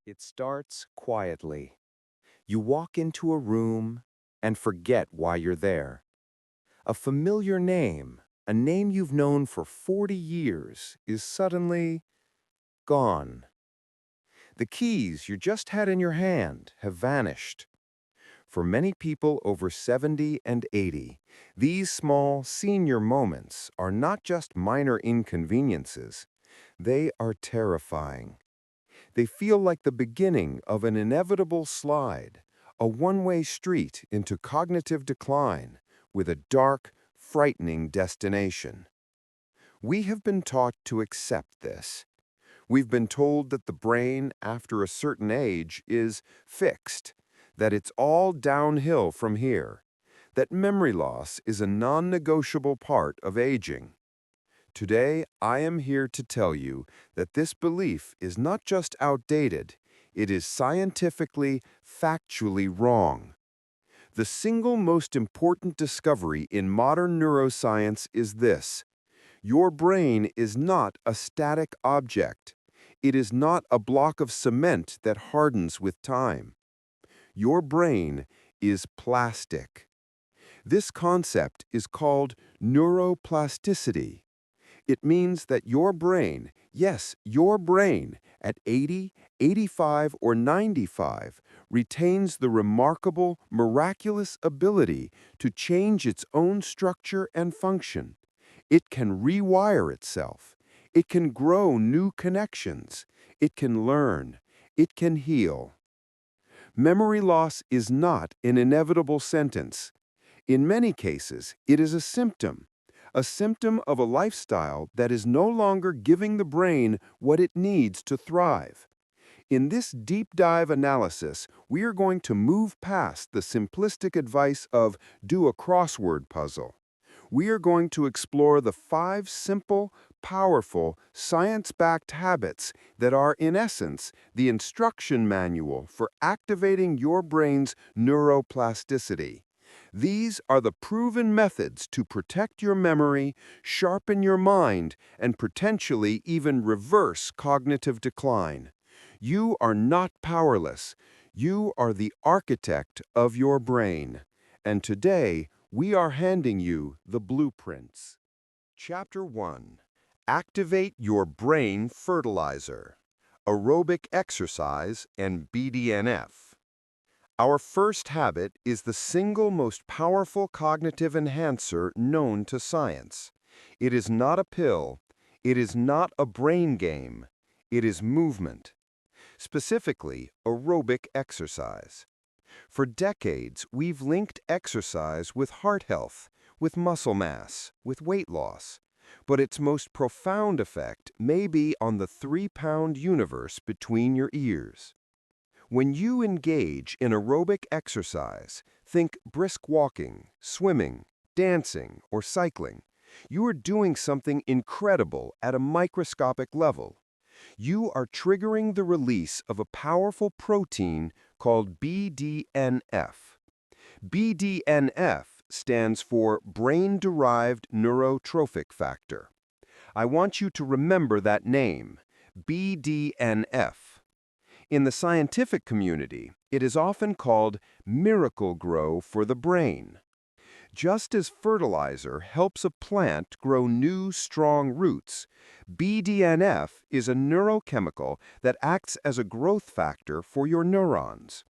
It starts quietly. You walk into a room and forget why you're there. A familiar name, a name you've known for 40 years, is suddenly gone. The keys you just had in your hand have vanished. For many people over 70 and 80, these small senior moments are not just minor inconveniences, they are terrifying. They feel like the beginning of an inevitable slide, a one-way street into cognitive decline with a dark, frightening destination. We have been taught to accept this. We've been told that the brain, after a certain age, is fixed, that it's all downhill from here, that memory loss is a non-negotiable part of aging. Today, I am here to tell you that this belief is not just outdated, it is scientifically, factually wrong. The single most important discovery in modern neuroscience is this: your brain is not a static object. It is not a block of cement that hardens with time. Your brain is plastic. This concept is called neuroplasticity. It means that your brain, yes, your brain, at 80, 85, or 95, retains the remarkable, miraculous ability to change its own structure and function. It can rewire itself. It can grow new connections. It can learn. It can heal. Memory loss is not an inevitable sentence. In many cases, it is a symptom of a lifestyle that is no longer giving the brain what it needs to thrive. In this deep dive analysis, we are going to move past the simplistic advice of do a crossword puzzle. We are going to explore the 5 simple, powerful, science-backed habits that are, in essence, the instruction manual for activating your brain's neuroplasticity. These are the proven methods to protect your memory, sharpen your mind, and potentially even reverse cognitive decline. You are not powerless. You are the architect of your brain. And today, we are handing you the blueprints. Chapter 1. Activate your brain fertilizer. Aerobic exercise and BDNF. Our first habit is the single most powerful cognitive enhancer known to science. It is not a pill. It is not a brain game. It is movement. Specifically, aerobic exercise. For decades, we've linked exercise with heart health, with muscle mass, with weight loss. But its most profound effect may be on the 3-pound universe between your ears. When you engage in aerobic exercise, think brisk walking, swimming, dancing, or cycling, you are doing something incredible at a microscopic level. You are triggering the release of a powerful protein called BDNF. BDNF stands for brain-derived neurotrophic factor. I want you to remember that name, BDNF. In the scientific community, it is often called miracle grow for the brain. Just as fertilizer helps a plant grow new, strong roots, BDNF is a neurochemical that acts as a growth factor for your neurons.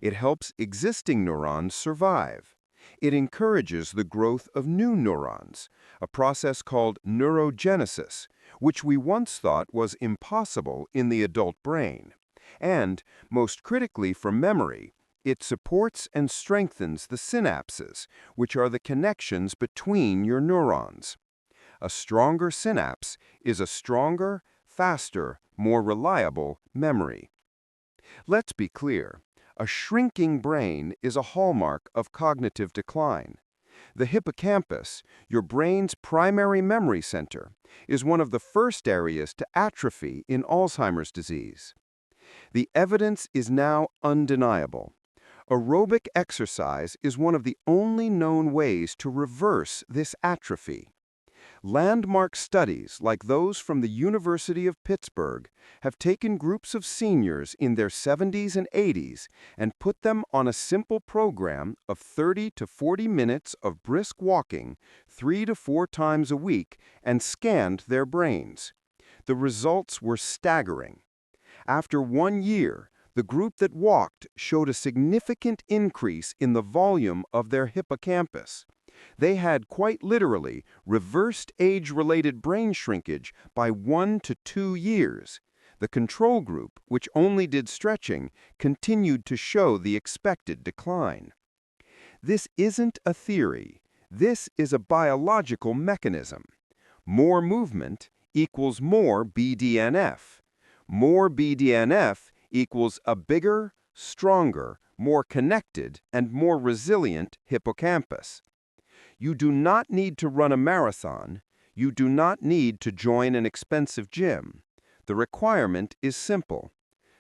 It helps existing neurons survive. It encourages the growth of new neurons, a process called neurogenesis, which we once thought was impossible in the adult brain. And, most critically for memory, it supports and strengthens the synapses, which are the connections between your neurons. A stronger synapse is a stronger, faster, more reliable memory. Let's be clear. A shrinking brain is a hallmark of cognitive decline. The hippocampus, your brain's primary memory center, is one of the first areas to atrophy in Alzheimer's disease. The evidence is now undeniable. Aerobic exercise is one of the only known ways to reverse this atrophy. Landmark studies, like those from the University of Pittsburgh, have taken groups of seniors in their 70s and 80s and put them on a simple program of 30 to 40 minutes of brisk walking 3 to 4 times a week and scanned their brains. The results were staggering. After 1 year, the group that walked showed a significant increase in the volume of their hippocampus. They had quite literally reversed age-related brain shrinkage by 1 to 2 years. The control group, which only did stretching, continued to show the expected decline. This isn't a theory. This is a biological mechanism. More movement equals more BDNF. More BDNF equals a bigger, stronger, more connected, and more resilient hippocampus. You do not need to run a marathon. You do not need to join an expensive gym. The requirement is simple: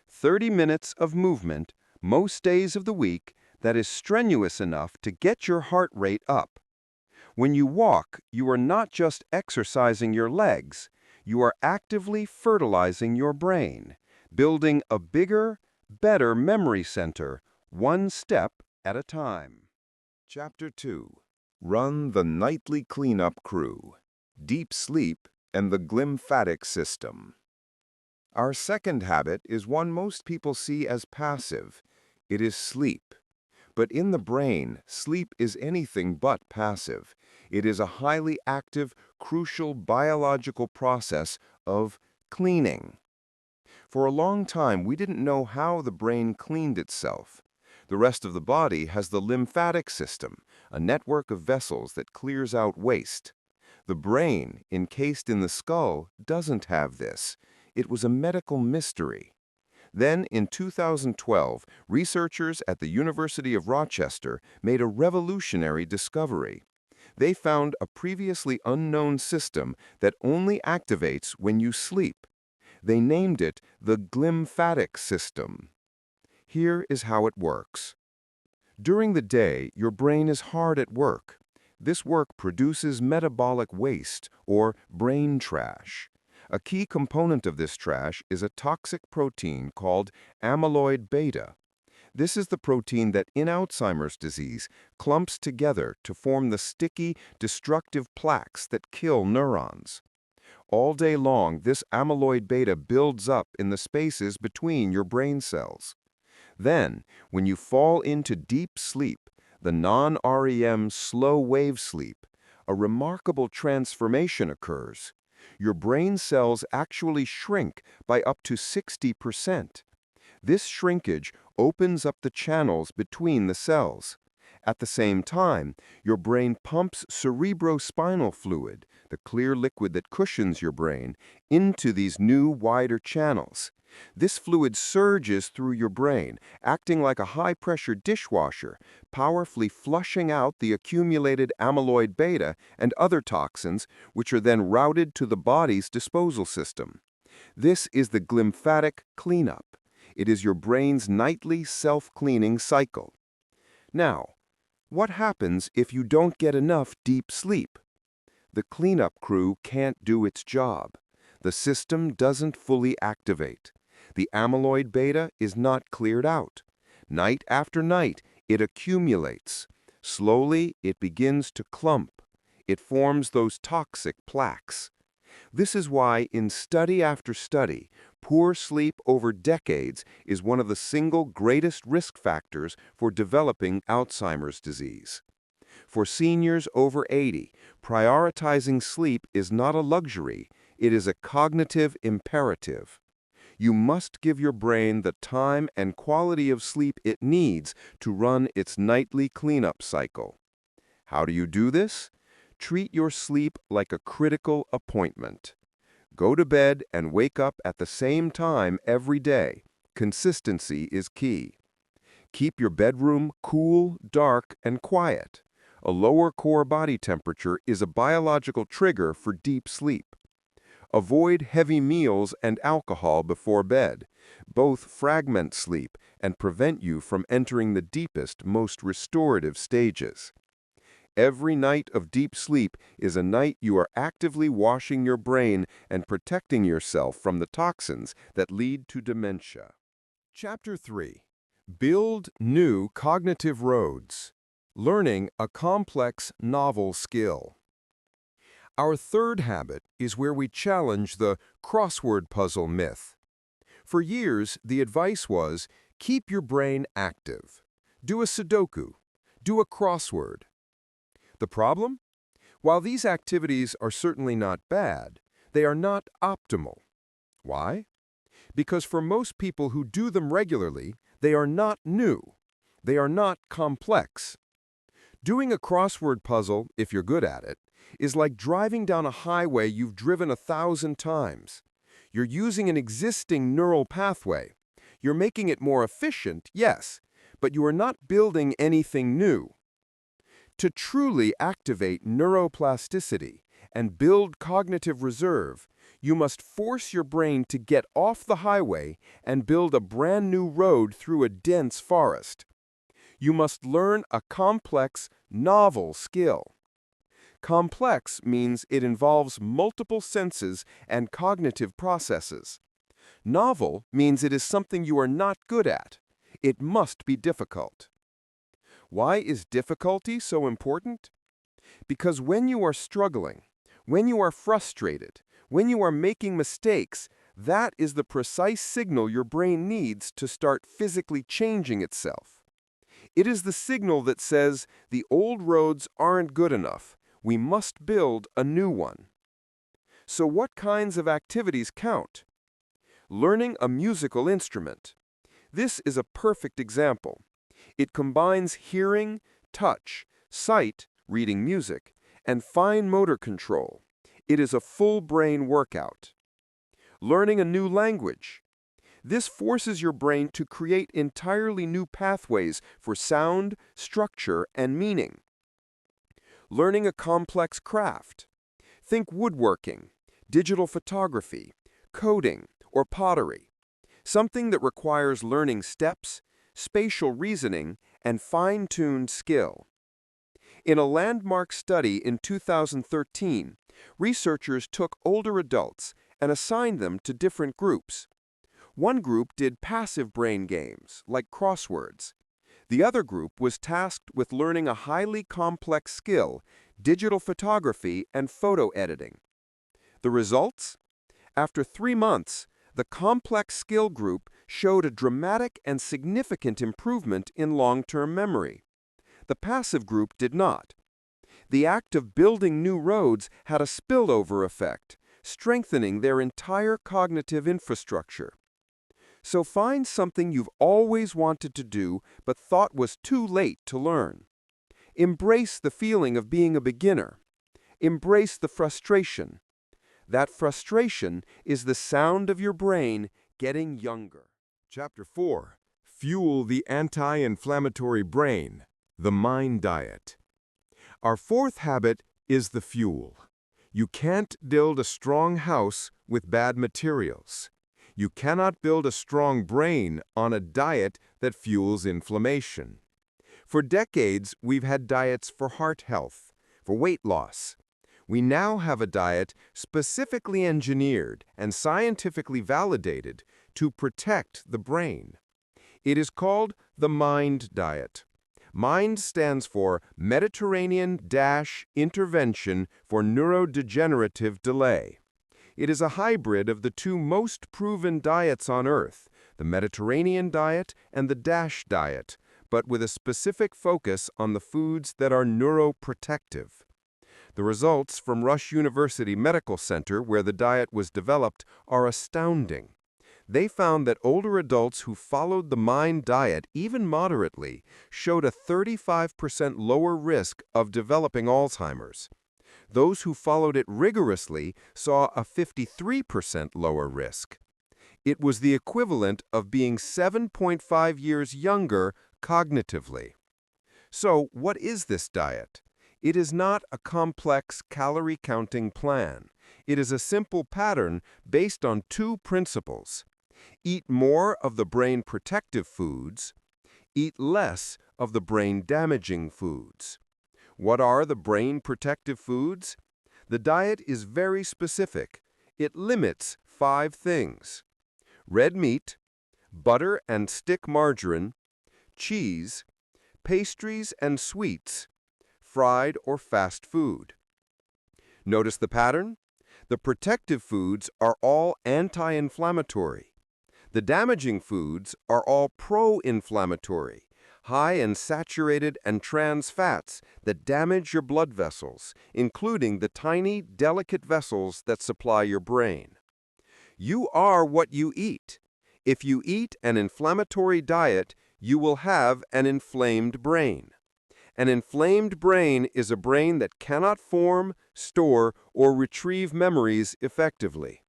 30 minutes of movement most days of the week that is strenuous enough to get your heart rate up. When you walk, you are not just exercising your legs. You are actively fertilizing your brain, building a bigger, better memory center, one step at a time. Chapter 2. Run the Nightly Cleanup Crew, Deep Sleep, and the Glymphatic System. Our second habit is one most people see as passive. It is sleep. But in the brain, sleep is anything but passive. It is a highly active, crucial biological process of cleaning. For a long time, we didn't know how the brain cleaned itself. The rest of the body has the lymphatic system, a network of vessels that clears out waste. The brain, encased in the skull, doesn't have this. It was a medical mystery. Then, in 2012, researchers at the University of Rochester made a revolutionary discovery. They found a previously unknown system that only activates when you sleep. They named it the glymphatic system. Here is how it works. During the day, your brain is hard at work. This work produces metabolic waste, or brain trash. A key component of this trash is a toxic protein called amyloid beta. This is the protein that, in Alzheimer's disease, clumps together to form the sticky, destructive plaques that kill neurons. All day long, this amyloid beta builds up in the spaces between your brain cells. Then, when you fall into deep sleep, the non-REM slow wave sleep, a remarkable transformation occurs. Your brain cells actually shrink by up to 60%. This shrinkage opens up the channels between the cells. At the same time, your brain pumps cerebrospinal fluid, the clear liquid that cushions your brain, into these new, wider channels. This fluid surges through your brain, acting like a high-pressure dishwasher, powerfully flushing out the accumulated amyloid beta and other toxins, which are then routed to the body's disposal system. This is the glymphatic cleanup. It is your brain's nightly self-cleaning cycle. Now, what happens if you don't get enough deep sleep? The cleanup crew can't do its job. The system doesn't fully activate. The amyloid beta is not cleared out. Night after night, it accumulates. Slowly, it begins to clump. It forms those toxic plaques. This is why, in study after study, poor sleep over decades is one of the single greatest risk factors for developing Alzheimer's disease. For seniors over 80, prioritizing sleep is not a luxury, it is a cognitive imperative. You must give your brain the time and quality of sleep it needs to run its nightly cleanup cycle. How do you do this? Treat your sleep like a critical appointment. Go to bed and wake up at the same time every day. Consistency is key. Keep your bedroom cool, dark, and quiet. A lower core body temperature is a biological trigger for deep sleep. Avoid heavy meals and alcohol before bed. Both fragment sleep and prevent you from entering the deepest, most restorative stages. Every night of deep sleep is a night you are actively washing your brain and protecting yourself from the toxins that lead to dementia. Chapter 3. Build new cognitive roads. Learning a complex, novel skill. Our third habit is where we challenge the crossword puzzle myth. For years, the advice was, keep your brain active. Do a Sudoku. Do a crossword. The problem? While these activities are certainly not bad, they are not optimal. Why? Because for most people who do them regularly, they are not new. They are not complex. Doing a crossword puzzle, if you're good at it, is like driving down a highway you've driven 1,000 times. You're using an existing neural pathway. You're making it more efficient, yes, but you are not building anything new. To truly activate neuroplasticity and build cognitive reserve, you must force your brain to get off the highway and build a brand new road through a dense forest. You must learn a complex, novel skill. Complex means it involves multiple senses and cognitive processes. Novel means it is something you are not good at. It must be difficult. Why is difficulty so important? Because when you are struggling, when you are frustrated, when you are making mistakes, that is the precise signal your brain needs to start physically changing itself. It is the signal that says, the old roads aren't good enough. We must build a new one. So what kinds of activities count? Learning a musical instrument. This is a perfect example. It combines hearing, touch, sight, reading music, and fine motor control. It is a full brain workout. Learning a new language. This forces your brain to create entirely new pathways for sound, structure, and meaning. Learning a complex craft. Think woodworking, digital photography, coding, or pottery. Something that requires learning steps, spatial reasoning, and fine-tuned skill. In a landmark study in 2013, researchers took older adults and assigned them to different groups. One group did passive brain games, like crosswords. The other group was tasked with learning a highly complex skill, digital photography and photo editing. The results? After 3 months, the complex skill group showed a dramatic and significant improvement in long-term memory. The passive group did not. The act of building new roads had a spillover effect, strengthening their entire cognitive infrastructure. So find something you've always wanted to do but thought was too late to learn. Embrace the feeling of being a beginner. Embrace the frustration. That frustration is the sound of your brain getting younger. Chapter 4. Fuel the anti-inflammatory brain, the mind diet. Our fourth habit is the fuel. You can't build a strong house with bad materials. You cannot build a strong brain on a diet that fuels inflammation. For decades, we've had diets for heart health, for weight loss. We now have a diet specifically engineered and scientifically validated to protect the brain. It is called the MIND diet. MIND stands for Mediterranean-Intervention for Neurodegenerative Delay. It is a hybrid of the two most proven diets on Earth, the Mediterranean diet and the DASH diet, but with a specific focus on the foods that are neuroprotective. The results from Rush University Medical Center, where the diet was developed, are astounding. They found that older adults who followed the MIND diet, even moderately, showed a 35% lower risk of developing Alzheimer's. Those who followed it rigorously saw a 53% lower risk. It was the equivalent of being 7.5 years younger cognitively. So, what is this diet? It is not a complex calorie-counting plan. It is a simple pattern based on 2 principles. Eat more of the brain-protective foods. Eat less of the brain-damaging foods. What are the brain protective foods? The diet is very specific. It limits 5 things: red meat, butter and stick margarine, cheese, pastries and sweets, fried or fast food. Notice the pattern? The protective foods are all anti-inflammatory. The damaging foods are all pro-inflammatory, high in saturated and trans fats that damage your blood vessels, including the tiny, delicate vessels that supply your brain. You are what you eat. If you eat an inflammatory diet, you will have an inflamed brain. An inflamed brain is a brain that cannot form, store, or retrieve memories effectively.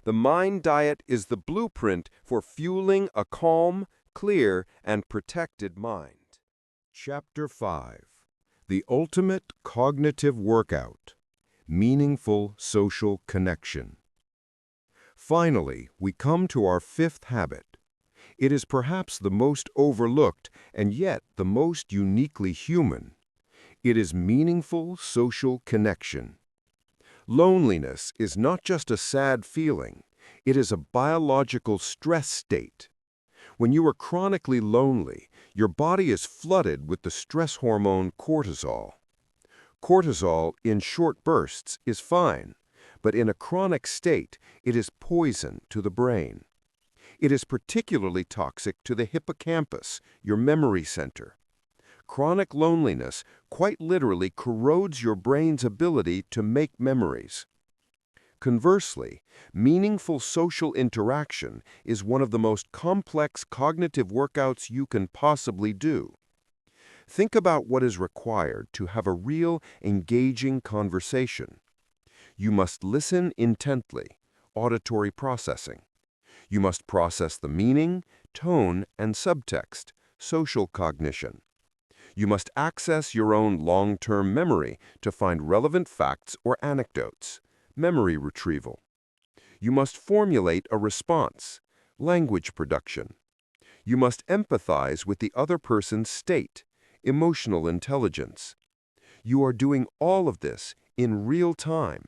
The mind diet is the blueprint for fueling a calm, clear, and protected mind. Chapter 5: The Ultimate Cognitive Workout: Meaningful Social Connection. Finally, we come to our 5th habit. It is perhaps the most overlooked and yet the most uniquely human. It is meaningful social connection. Loneliness is not just a sad feeling, it is a biological stress state. When you are chronically lonely, your body is flooded with the stress hormone cortisol. Cortisol, in short bursts, is fine, but in a chronic state, it is poison to the brain. It is particularly toxic to the hippocampus, your memory center. Chronic loneliness quite literally corrodes your brain's ability to make memories. Conversely, meaningful social interaction is one of the most complex cognitive workouts you can possibly do. Think about what is required to have a real, engaging conversation. You must listen intently, auditory processing. You must process the meaning, tone, and subtext, social cognition. You must access your own long-term memory to find relevant facts or anecdotes, memory retrieval. You must formulate a response, language production. You must empathize with the other person's state, emotional intelligence. You are doing all of this in real time.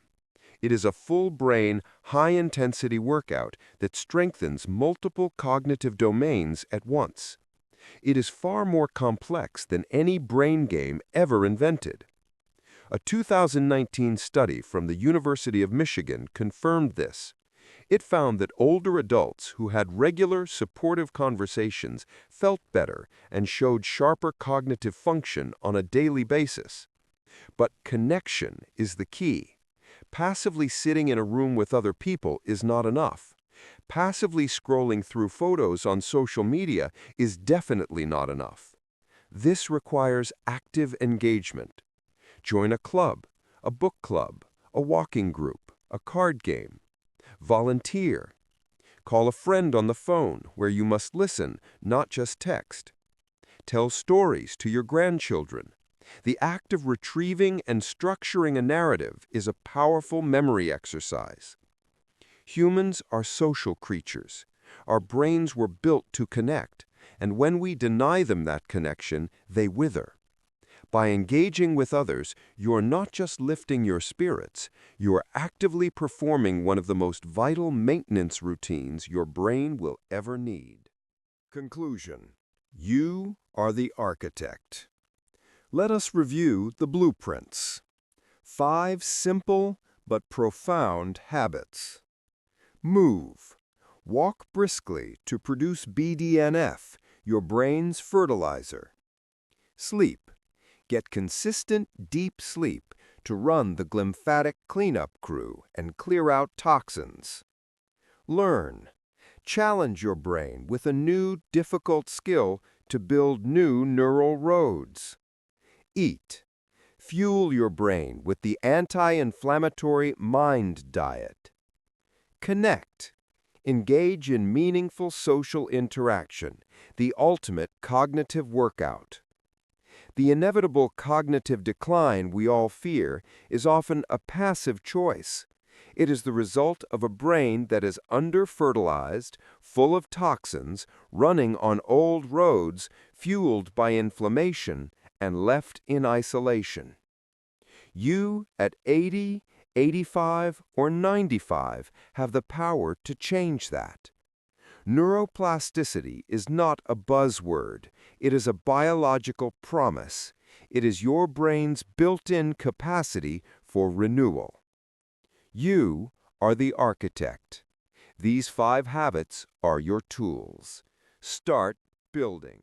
It is a full-brain, high-intensity workout that strengthens multiple cognitive domains at once. It is far more complex than any brain game ever invented. A 2019 study from the University of Michigan confirmed this. It found that older adults who had regular, supportive conversations felt better and showed sharper cognitive function on a daily basis. But connection is the key. Passively sitting in a room with other people is not enough. Passively scrolling through photos on social media is definitely not enough. This requires active engagement. Join a club, a book club, a walking group, a card game. Volunteer. Call a friend on the phone where you must listen, not just text. Tell stories to your grandchildren. The act of retrieving and structuring a narrative is a powerful memory exercise. Humans are social creatures. Our brains were built to connect, and when we deny them that connection, they wither. By engaging with others, you're not just lifting your spirits, you're actively performing one of the most vital maintenance routines your brain will ever need. Conclusion: you are the architect. Let us review the blueprints. 5 simple but profound habits. Move. Walk briskly to produce BDNF, your brain's fertilizer. Sleep. Get consistent, deep sleep to run the glymphatic cleanup crew and clear out toxins. Learn. Challenge your brain with a new, difficult skill to build new neural roads. Eat. Fuel your brain with the anti-inflammatory mind diet. Connect. Engage in meaningful social interaction, the ultimate cognitive workout. The inevitable cognitive decline we all fear is often a passive choice. It is the result of a brain that is under-fertilized, full of toxins, running on old roads, fueled by inflammation, and left in isolation. You, at 80, 85, or 95, have the power to change that. Neuroplasticity is not a buzzword. It is a biological promise. It is your brain's built-in capacity for renewal. You are the architect. These 5 habits are your tools. Start building.